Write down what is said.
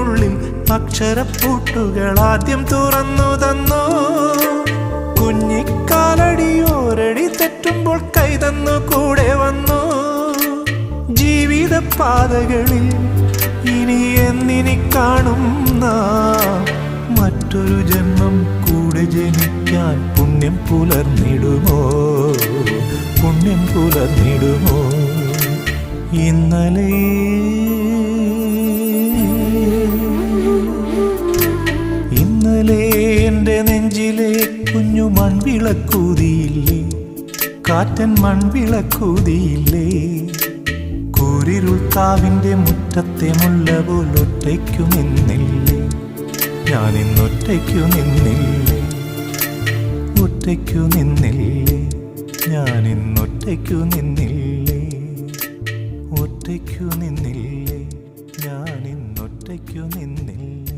മനസ്സിനുള്ളിൽ അക്ഷരപ്പൂട്ടുകൾ ആദ്യം തുറന്നു തന്നു. കുഞ്ഞിക്കാലടിയോരടി തെറ്റുമ്പോൾ കൈതന്നു കൂടെ വന്നു. ജീവിത പാതകളിൽ ഇനി എന്നിനി കാണും നാം മറ്റൊരു ജന്മം കൂടെ ജനിക്കാൻ പുണ്യം പുലർന്നിടുമോ, പുണ്യം പുലർന്നിടുമോ? ഇന്നലെ എൻ്റെ നെഞ്ചിലെ കുഞ്ഞു മൺവിളക്കൂതിയില്ലേ, കാറ്റൻ മൺവിളക്കൂതിയില്ലേ? കൂരിരുൾ കാവിൻ്റെ മുറ്റത്തെ മുല്ല പോലൊറ്റയ്ക്കു നിന്നില്ലേ, ഞാനിന്നൊറ്റയ്ക്കു നിന്നില്ലേ, ഒറ്റയ്ക്കു നിന്നില്ലേ, ഞാനിന്നൊറ്റയ്ക്കു നിന്നില്ലേ, ഒറ്റയ്ക്കു നിന്നില്ലേ, ഞാനിന്നൊറ്റയ്ക്കു നിന്നില്ലേ.